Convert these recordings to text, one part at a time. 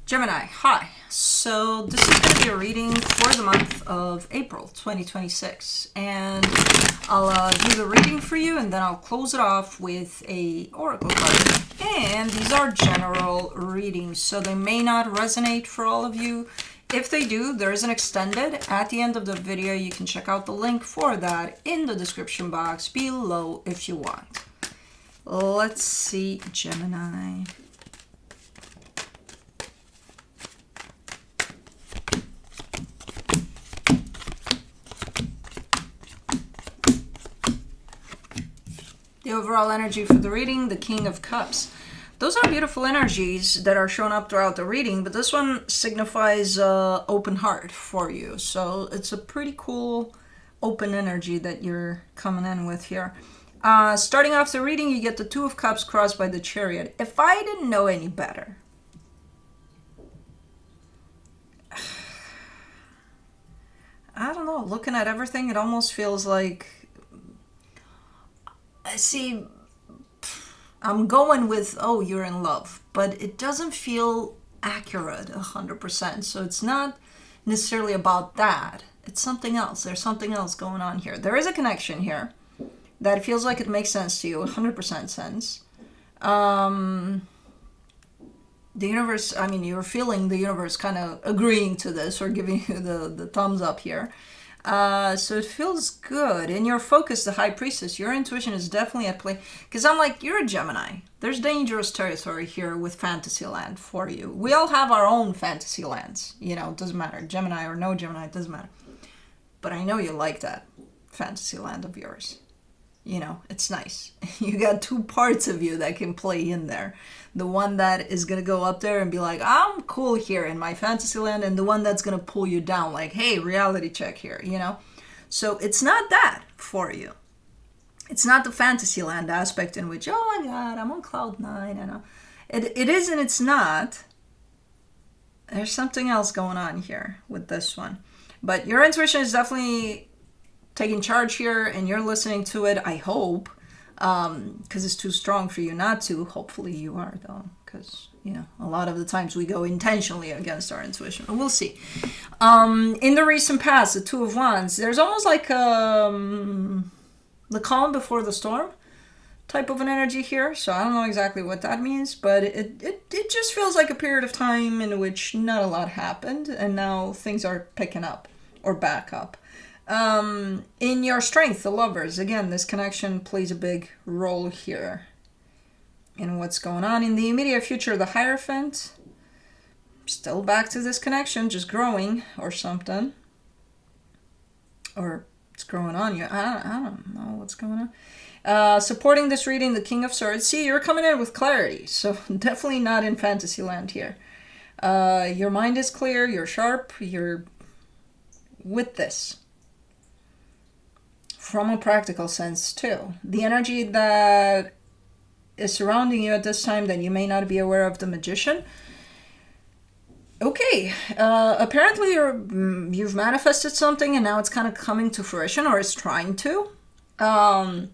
Gemini, hi. So this is going to be a reading for the month of April 2026. And I'll do the reading for you and then I'll close it off with a oracle card. And these are general readings, so they may not resonate for all of you. If they do, there is an extended at the end of the video. You can check out the link for that in the description box below if you want. Let's see, Gemini. The overall energy for the reading, the King of Cups. Those are beautiful energies that are shown up throughout the reading, but this one signifies open heart for you. So it's a pretty cool open energy that you're coming in with here. Starting off the reading, you get the Two of Cups crossed by the Chariot. If I didn't know any better, I don't know, looking at everything, it almost feels like, see, I'm going with, oh, you're in love, but it doesn't feel accurate 100%. So it's not necessarily about that. It's something else. There's something else going on here. There is a connection here that feels like it makes sense to you, 100% sense. The universe, I mean, you're feeling the universe kind of agreeing to this or giving you the thumbs up here. So it feels good. In your focus, the High Priestess, your intuition is definitely at play. Because I'm like, you're a Gemini. There's dangerous territory here with Fantasyland for you. We all have our own fantasy lands. You know, it doesn't matter. Gemini or no Gemini, it doesn't matter. But I know you like that Fantasyland of yours. You know, it's nice. You got two parts of you that can play in there. The one that is going to go up there and be like, I'm cool here in my fantasy land, and the one that's going to pull you down like, hey, reality check here, you know? So it's not that for you. It's not the fantasy land aspect in which, oh my God, I'm on cloud nine. I know. It is and it's not. There's something else going on here with this one. But your intuition is definitely taking charge here, and you're listening to it, I hope, because it's too strong for you not to. Hopefully you are, though, because, you know, a lot of the times we go intentionally against our intuition. But we'll see. In the recent past, the Two of Wands, there's almost like the calm before the storm type of an energy here. So I don't know exactly what that means, but it just feels like a period of time in which not a lot happened, and now things are picking up or back up. In your strength, the Lovers, again, this connection plays a big role here in what's going on. In the immediate future, the Hierophant, still back to this connection, just growing or something, or it's growing on you. I don't know what's going on. Supporting this reading, the King of Swords. See, you're coming in with clarity, so definitely not in Fantasyland here. Your mind is clear, you're sharp, you're with this. From a practical sense too. The energy that is surrounding you at this time that you may not be aware of, the Magician. Okay, apparently you've manifested something and now it's kind of coming to fruition, or it's trying to. In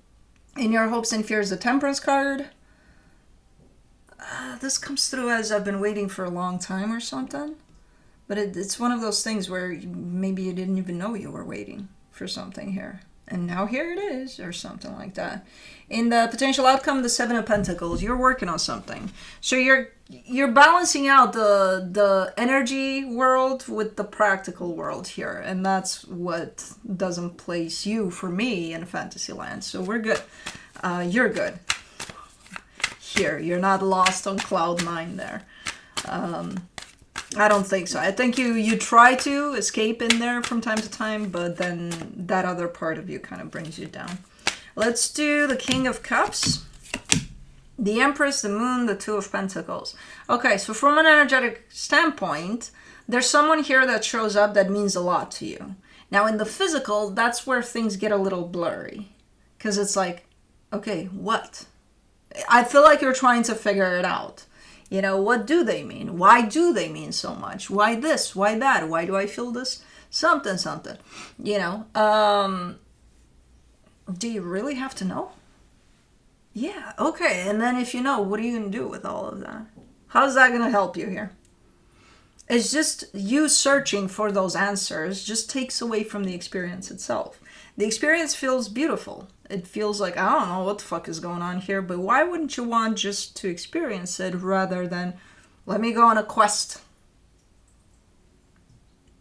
your hopes and fears, the Temperance card. This comes through as I've been waiting for a long time or something. But it's one of those things where maybe you didn't even know you were waiting for something here. And now here it is, or something like that. In the potential outcome, the Seven of Pentacles, you're working on something. So you're balancing out the energy world with the practical world here. And that's what doesn't place you, for me, in Fantasyland. So we're good. You're good. Here, you're not lost on cloud nine there. I don't think so. I think you try to escape in there from time to time, but then that other part of you kind of brings you down. Let's do the King of Cups, the Empress, the Moon, the Two of Pentacles. Okay, so from an energetic standpoint, there's someone here that shows up that means a lot to you. Now in the physical, that's where things get a little blurry, because it's like, okay, what? I feel like you're trying to figure it out. You know, what do they mean? Why do they mean so much? Why this? Why that? Why do I feel this? Something. You know, do you really have to know? Yeah, okay. And then if you know, what are you going to do with all of that? How's that going to help you here? It's just you searching for those answers just takes away from the experience itself. The experience feels beautiful. It feels like, I don't know what the fuck is going on here, but why wouldn't you want just to experience it rather than, let me go on a quest?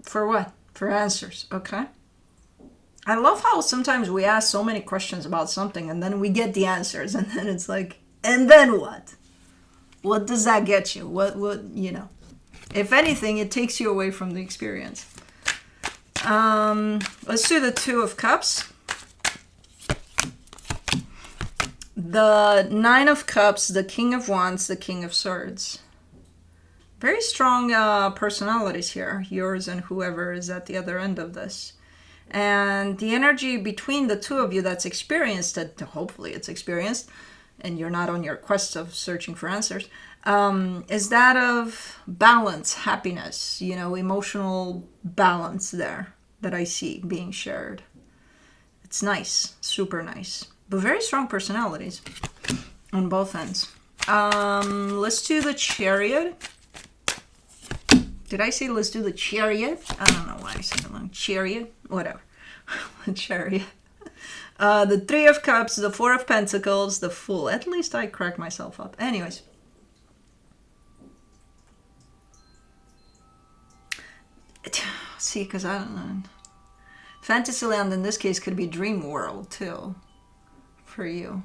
For what? For answers, okay? I love how sometimes we ask so many questions about something and then we get the answers and then it's like, and then what? What does that get you? What, you know? If anything, it takes you away from the experience. Let's do the Two of Cups. The Nine of Cups, the King of Wands, the King of Swords. Very strong personalities here, yours and whoever is at the other end of this. And the energy between the two of you that's experienced, that hopefully it's experienced, and you're not on your quest of searching for answers, is that of balance, happiness, you know, emotional balance there that I see being shared. It's nice, super nice, but very strong personalities on both ends. Let's do the Chariot. Did I say let's do the Chariot? I don't know why I said it wrong. Chariot? Whatever. The Chariot. The Three of Cups, the Four of Pentacles, the Fool. At least I cracked myself up. Anyways. See, because I don't know. Fantasyland in this case could be dream world too. For you.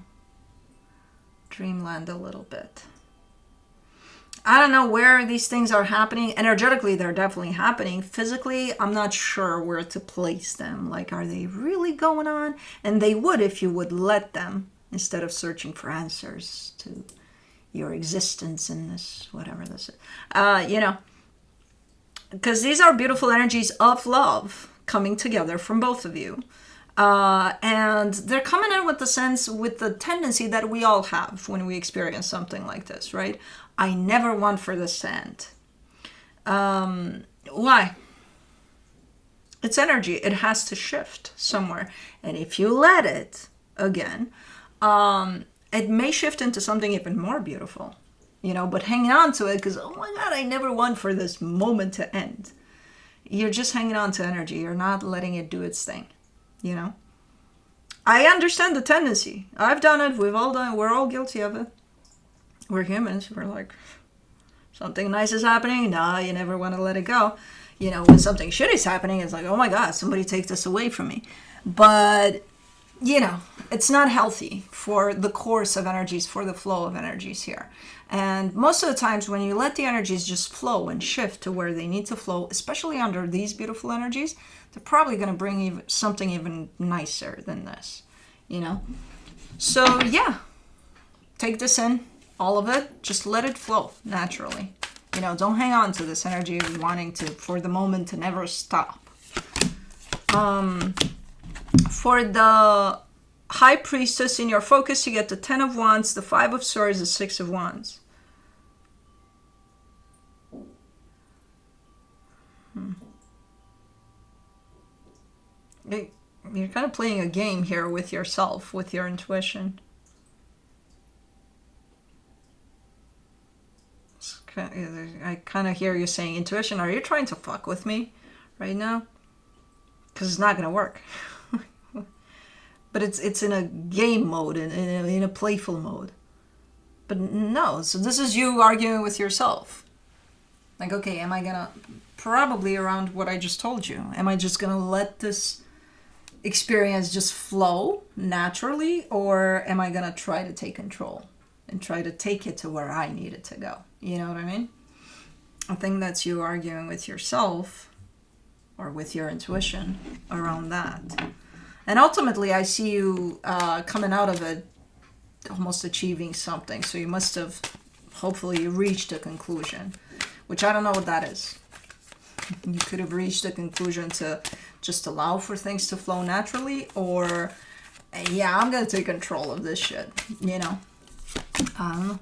Dreamland a little bit. I don't know where these things are happening. Energetically, they're definitely happening. Physically, I'm not sure where to place them. Like, are they really going on? And they would if you would let them, instead of searching for answers to your existence in this, whatever this is. You know, because these are beautiful energies of love coming together from both of you. And they're coming in with the sense, with the tendency that we all have when we experience something like this, right? I never want for this to end. Why? It's energy. It has to shift somewhere. And if you let it, again, it may shift into something even more beautiful, you know, but hanging on to it because, oh my God, I never want for this moment to end. You're just hanging on to energy. You're not letting it do its thing, you know. I understand the tendency. I've done it. We've all done it. We're all guilty of it. We're humans. We're like, something nice is happening. Nah, you never want to let it go. You know, when something shitty is happening, it's like, oh my God, somebody take this away from me. But, you know, it's not healthy for the course of energies, for the flow of energies here. And most of the times when you let the energies just flow and shift to where they need to flow, especially under these beautiful energies, they're probably going to bring something even nicer than this, you know? So, yeah, take this in. All of it, just let it flow naturally. You know, don't hang on to this energy of wanting to, for the moment, to never stop. For the High Priestess, in your focus, you get the 10 of Wands, the 5 of Swords, the 6 of Wands. You're kind of playing a game here with yourself, with your intuition. I kind of hear you saying, intuition, are you trying to fuck with me right now? Because it's not going to work. But it's in a game mode, in a playful mode. But no, so this is you arguing with yourself. Like, okay, am I going to, probably around what I just told you, am I just going to let this experience just flow naturally, or am I going to try to take control and try to take it to where I need it to go? You know what I mean? I think that's you arguing with yourself or with your intuition around that. And ultimately, I see you coming out of it almost achieving something. So you must have hopefully reached a conclusion, which I don't know what that is. You could have reached a conclusion to just allow for things to flow naturally, or, yeah, I'm going to take control of this shit, you know? I don't know.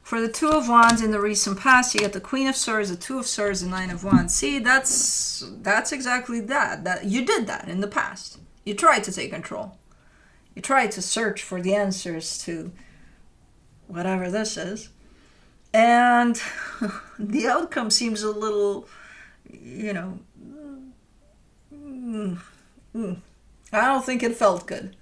For the 2 of Wands in the recent past, you get the Queen of Swords, the 2 of Swords, the 9 of Wands. See, that's exactly that. That you did that in the past. You tried to take control. You tried to search for the answers to whatever this is. And the outcome seems a little you know, I don't think it felt good.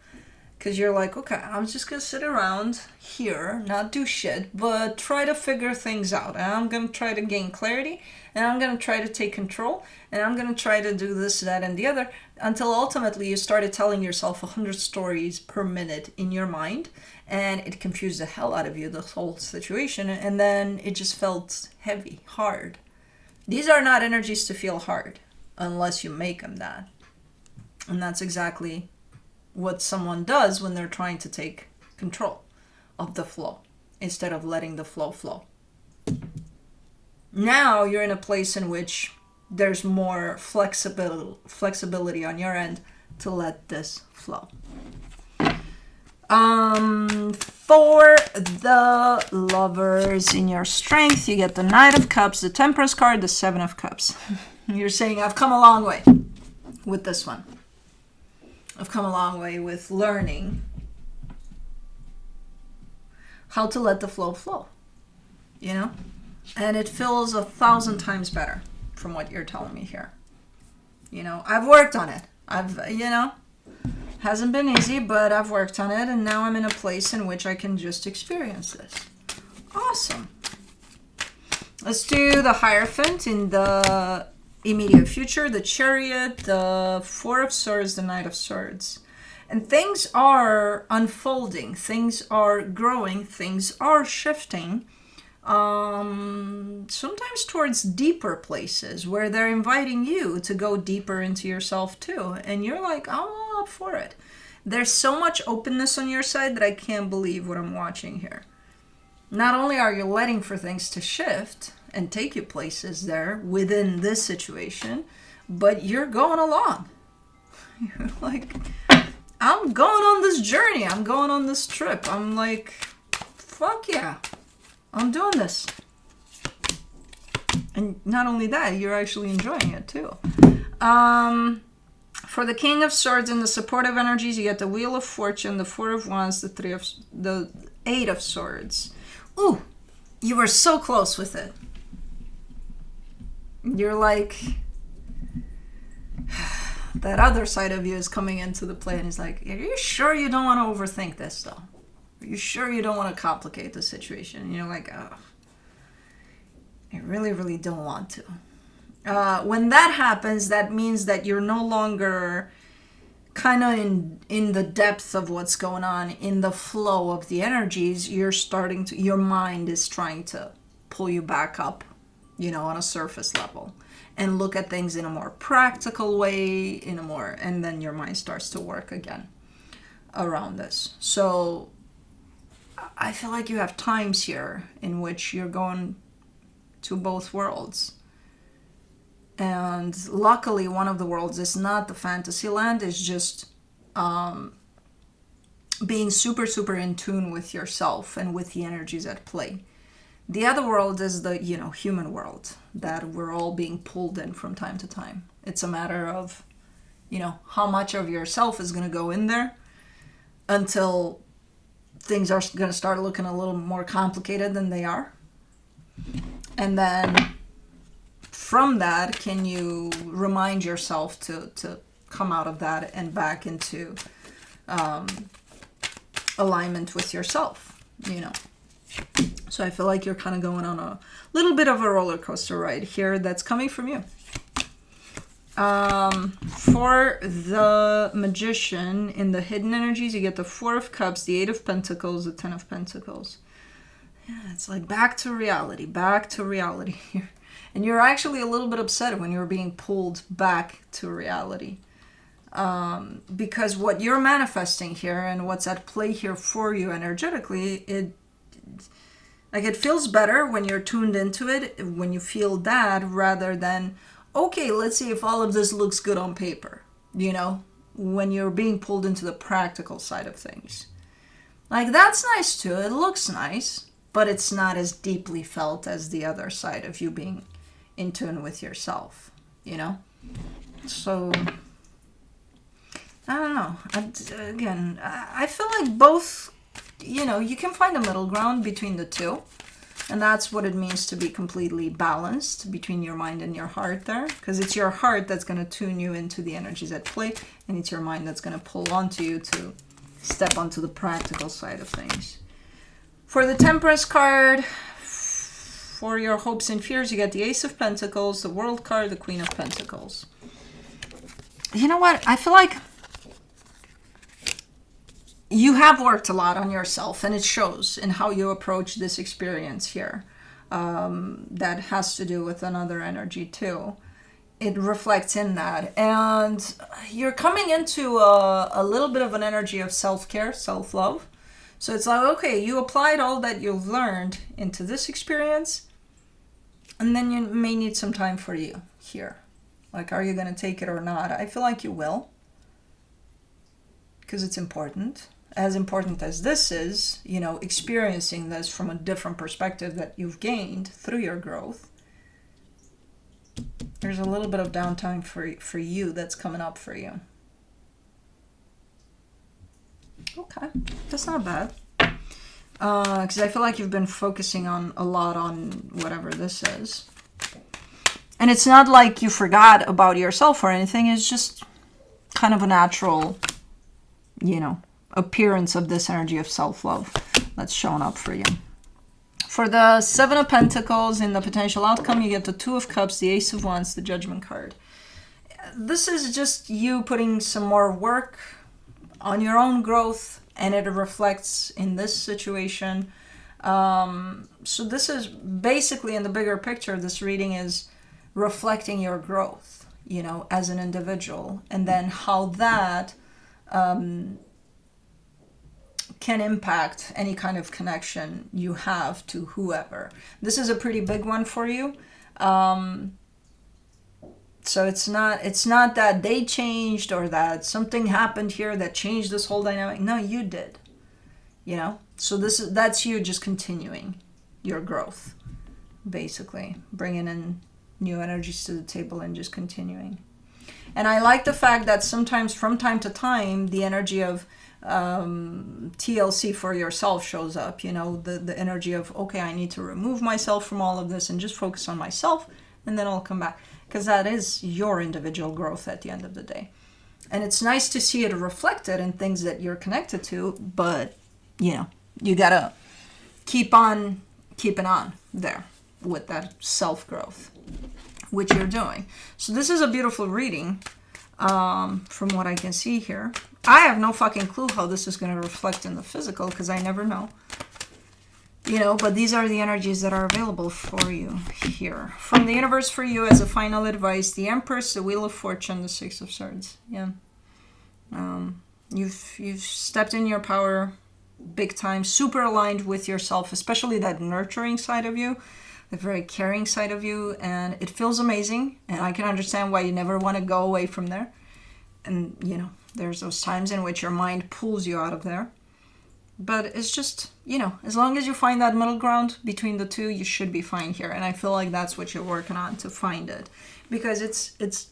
Because you're like, okay, I'm just going to sit around here, not do shit, but try to figure things out. And I'm going to try to gain clarity, and I'm going to try to take control, and I'm going to try to do this, that, and the other, until ultimately you started telling yourself 100 stories per minute in your mind, and it confused the hell out of you, the whole situation, and then it just felt heavy, hard. These are not energies to feel hard, unless you make them that. And that's exactly what someone does when they're trying to take control of the flow instead of letting the flow flow. Now you're in a place in which there's more flexibility on your end to let this flow. For the lovers in your strength, you get the Knight of Cups, the Temperance card, the Seven of Cups. You're saying, I've come a long way with this one. I've come a long way with learning how to let the flow flow, you know? And it feels 1,000 times better from what you're telling me here. You know, I've worked on it. Hasn't been easy, but I've worked on it, and now I'm in a place in which I can just experience this. Awesome. Let's do the Hierophant in the immediate future, the Chariot, the Four of Swords, the Knight of Swords. And things are unfolding, things are growing, things are shifting, sometimes towards deeper places where they're inviting you to go deeper into yourself too. And you're like, I'm all up for it. There's so much openness on your side that I can't believe what I'm watching here. Not only are you letting for things to shift and take you places there within this situation, but you're going along. You're like, I'm going on this journey. I'm going on this trip. I'm like, fuck yeah. I'm doing this. And not only that, you're actually enjoying it too. For the King of Swords and the supportive energies, you get the Wheel of Fortune, the Four of Wands, the Eight of Swords. Ooh, you were so close with it. You're like, that other side of you is coming into the play and he's like, are you sure you don't want to overthink this though? Are you sure you don't want to complicate the situation? And you're like, oh, I really, really don't want to. When that happens, that means that you're no longer kind of in the depth of what's going on, in the flow of the energies. You're starting to, your mind is trying to pull you back up, you know, on a surface level and look at things in a more practical way, and then your mind starts to work again around this. So I feel like you have times here in which you're going to both worlds. And luckily, one of the worlds is not the fantasy land, it's just being super, super in tune with yourself and with the energies at play. The other world is the, human world that we're all being pulled in from time to time. It's a matter of, how much of yourself is going to go in there until things are going to start looking a little more complicated than they are. And then from that, can you remind yourself to come out of that and back into alignment with yourself, So I feel like you're kind of going on a little bit of a roller coaster ride here that's coming from you. For the Magician, in the hidden energies, you get the Four of Cups, the Eight of Pentacles, the Ten of Pentacles. Yeah, it's like back to reality here. And you're actually a little bit upset when you're being pulled back to reality. Because what you're manifesting here and what's at play here for you energetically, it feels better when you're tuned into it, when you feel that, rather than, okay, let's see if all of this looks good on paper, when you're being pulled into the practical side of things. Like, that's nice too, it looks nice, but it's not as deeply felt as the other side of you being in tune with yourself, So, I don't know. I feel like both, you can find a middle ground between the two. And that's what it means to be completely balanced between your mind and your heart there. Because it's your heart that's going to tune you into the energies at play. And it's your mind that's going to pull onto you to step onto the practical side of things. For the Temperance card, for your hopes and fears, you get the Ace of Pentacles, the World card, the Queen of Pentacles. You know what? I feel like you have worked a lot on yourself, and it shows in how you approach this experience here. That has to do with another energy too. It reflects in that. And you're coming into a little bit of an energy of self-care, self-love. So it's like, okay, you applied all that you've learned into this experience, and then you may need some time for you here. Like, are you going to take it or not? I feel like you will, because it's important. As important as this is, you know, experiencing this from a different perspective that you've gained through your growth, there's a little bit of downtime for you that's coming up for you. Okay, that's not bad. Because I feel like you've been focusing on a lot on whatever this is. And it's not like you forgot about yourself or anything. It's just kind of a natural, you know, appearance of this energy of self-love that's shown up for you. For the Seven of Pentacles in the potential outcome, you get the Two of Cups, the Ace of Wands, the Judgment card. This is just you putting some more work on your own growth, and it reflects in this situation. So this is basically, in the bigger picture, this reading is reflecting your growth, you know, as an individual, and then how that can impact any kind of connection you have to whoever. This is a pretty big one for you. So it's not that they changed or that something happened here that changed this whole dynamic. No, you did. You know? So that's you just continuing your growth, basically. Bringing in new energies to the table and just continuing. And I like the fact that sometimes, from time to time, the energy of TLC for yourself shows up. You know, the energy of, okay, I need to remove myself from all of this and just focus on myself, and then I'll come back. Because that is your individual growth at the end of the day. And it's nice to see it reflected in things that you're connected to, but, you know, you gotta keep on keeping on there with that self-growth, which you're doing. So this is a beautiful reading, from what I can see here. I have no fucking clue how this is going to reflect in the physical, because I never know. You know, but these are the energies that are available for you here. From the universe for you as a final advice, the Empress, the Wheel of Fortune, the Six of Swords. Yeah. You've stepped in your power big time, super aligned with yourself, especially that nurturing side of you, the very caring side of you, and it feels amazing, and I can understand why you never want to go away from there. And, you know, there's those times in which your mind pulls you out of there. But it's just, you know, as long as you find that middle ground between the two, you should be fine here. And I feel like that's what you're working on, to find it. Because it's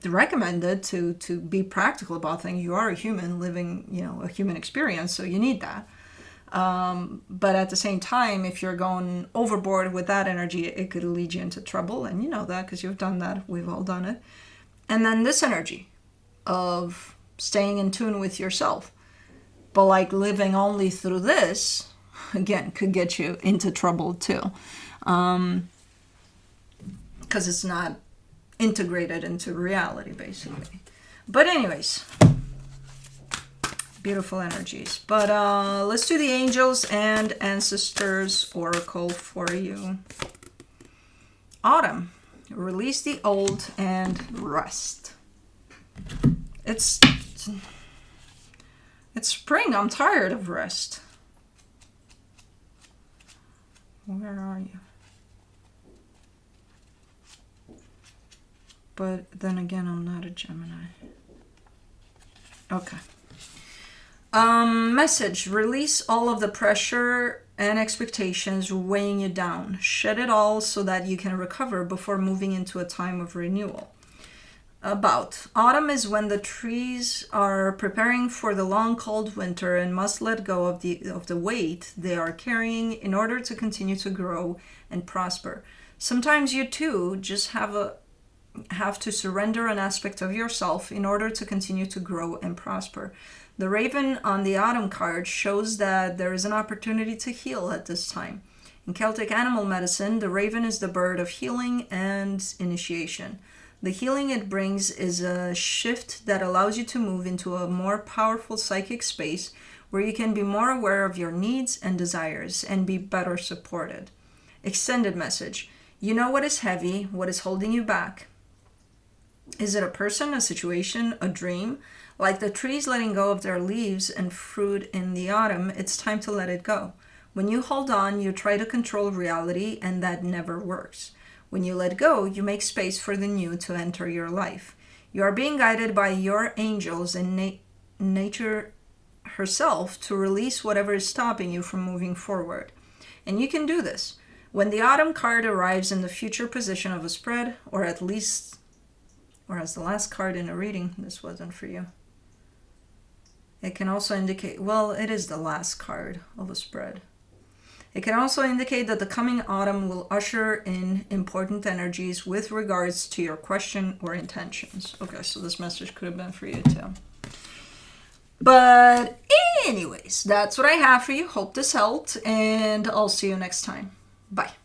recommended to be practical about things. You are a human living, you know, a human experience, so you need that. But at the same time, if you're going overboard with that energy, it could lead you into trouble. And you know that because you've done that. We've all done it. And then this energy of staying in tune with yourself. But like living only through this, again, could get you into trouble too. Because it's not integrated into reality, basically. But anyways, beautiful energies. But let's do the Angels and Ancestors Oracle for you. Autumn. Release the old and rest. It's spring. I'm tired of rest. Where are you? But then again, I'm not a Gemini. Okay. Message. Release all of the pressure and expectations weighing you down. Shed it all so that you can recover before moving into a time of renewal. About autumn is when the trees are preparing for the long cold winter and must let go of the weight they are carrying in order to continue to grow and prosper. Sometimes you too just have to surrender an aspect of yourself in order to continue to grow and prosper. The raven on the autumn card shows that there is an opportunity to heal at this time. In Celtic animal medicine, the raven is the bird of healing and initiation. The healing it brings is a shift that allows you to move into a more powerful psychic space where you can be more aware of your needs and desires and be better supported. Extended message. You know what is heavy, what is holding you back. Is it a person, a situation, a dream? Like the trees letting go of their leaves and fruit in the autumn, it's time to let it go. When you hold on, you try to control reality, and that never works. When you let go, you make space for the new to enter your life. You are being guided by your angels and nature herself to release whatever is stopping you from moving forward. And you can do this. When the autumn card arrives in the future position of a spread, or at least, or as the last card in a reading, this wasn't for you. It can also indicate, well, it is the last card of a spread. It can also indicate that the coming autumn will usher in important energies with regards to your question or intentions. Okay, so this message could have been for you too. But anyways, that's what I have for you. Hope this helped, and I'll see you next time. Bye.